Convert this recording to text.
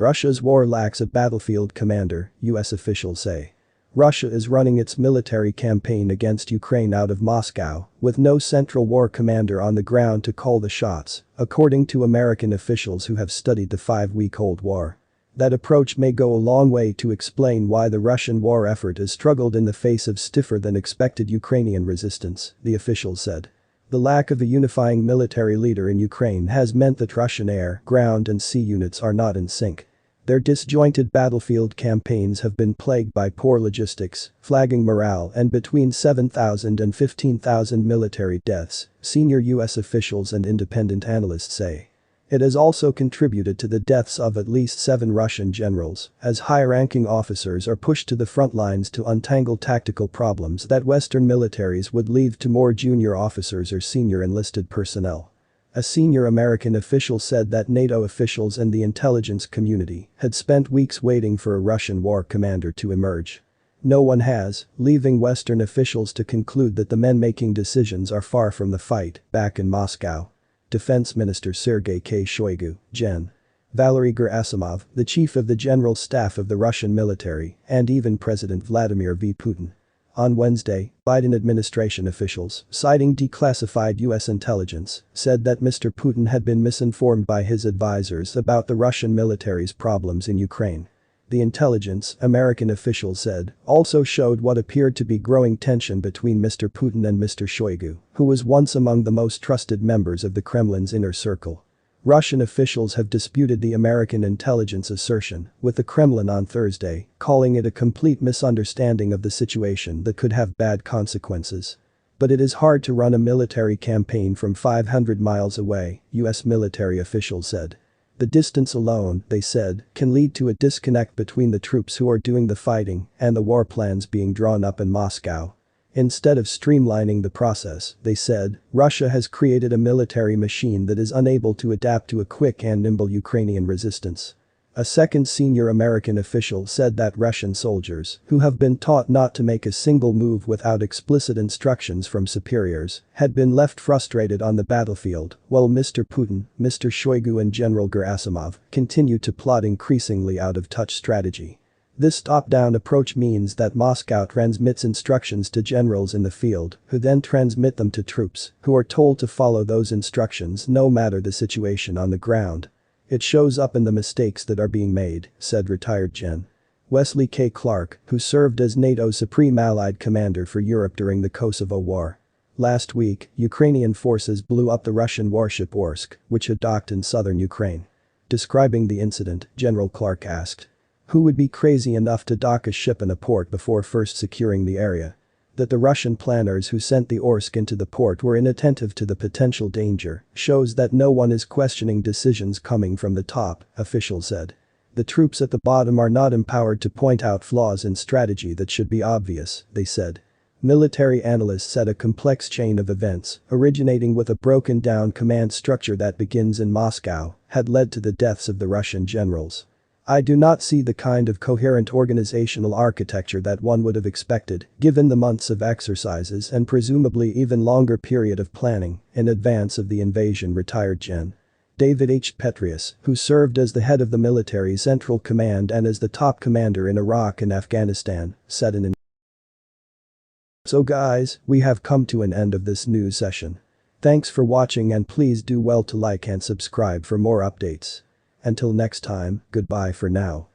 Russia's war lacks a battlefield commander, US officials say. Russia is running its military campaign against Ukraine out of Moscow, with no central war commander on the ground to call the shots, according to American officials who have studied the 5-week-old war. That approach may go a long way to explain why the Russian war effort has struggled in the face of stiffer than expected Ukrainian resistance, the officials said. The lack of a unifying military leader in Ukraine has meant that Russian air, ground and sea units are not in sync. Their disjointed battlefield campaigns have been plagued by poor logistics, flagging morale and between 7,000 and 15,000 military deaths, senior US officials and independent analysts say. It has also contributed to the deaths of at least 7 Russian generals, as high-ranking officers are pushed to the front lines to untangle tactical problems that Western militaries would leave to more junior officers or senior enlisted personnel. A senior American official said that NATO officials and the intelligence community had spent weeks waiting for a Russian war commander to emerge. No one has, leaving Western officials to conclude that the men making decisions are far from the fight, back in Moscow. Defense Minister Sergei K. Shoigu, Gen. Valery Gerasimov, the chief of the general staff of the Russian military, and even President Vladimir V. Putin. On Wednesday, Biden administration officials, citing declassified US intelligence, said that Mr. Putin had been misinformed by his advisors about the Russian military's problems in Ukraine. The intelligence, American officials said, also showed what appeared to be growing tension between Mr. Putin and Mr. Shoigu, who was once among the most trusted members of the Kremlin's inner circle. Russian officials have disputed the American intelligence assertion, with the Kremlin on Thursday calling it a complete misunderstanding of the situation that could have bad consequences. But it is hard to run a military campaign from 500 miles away, US military officials said. The distance alone, they said, can lead to a disconnect between the troops who are doing the fighting and the war plans being drawn up in Moscow. Instead of streamlining the process, they said, Russia has created a military machine that is unable to adapt to a quick and nimble Ukrainian resistance. A second senior American official said that Russian soldiers, who have been taught not to make a single move without explicit instructions from superiors, had been left frustrated on the battlefield, while Mr. Putin, Mr. Shoigu and General Gerasimov continue to plot increasingly out-of-touch strategy. This top-down approach means that Moscow transmits instructions to generals in the field, who then transmit them to troops, who are told to follow those instructions no matter the situation on the ground. It shows up in the mistakes that are being made, said retired Gen. Wesley K. Clark, who served as NATO's Supreme Allied Commander for Europe during the Kosovo War. Last week, Ukrainian forces blew up the Russian warship Orsk, which had docked in southern Ukraine. Describing the incident, General Clark asked, "Who would be crazy enough to dock a ship in a port before first securing the area?" That the Russian planners who sent the Orsk into the port were inattentive to the potential danger shows that no one is questioning decisions coming from the top, officials said. The troops at the bottom are not empowered to point out flaws in strategy that should be obvious, they said. Military analysts said a complex chain of events, originating with a broken-down command structure that begins in Moscow, had led to the deaths of the Russian generals. I do not see the kind of coherent organizational architecture that one would have expected, given the months of exercises and presumably even longer period of planning in advance of the invasion, retired Gen. David H. Petraeus, who served as the head of the military central command and as the top commander in Iraq and Afghanistan, said in an. So guys, we have come to an end of this news session. Thanks for watching and please do well to like and subscribe for more updates. Until next time, goodbye for now.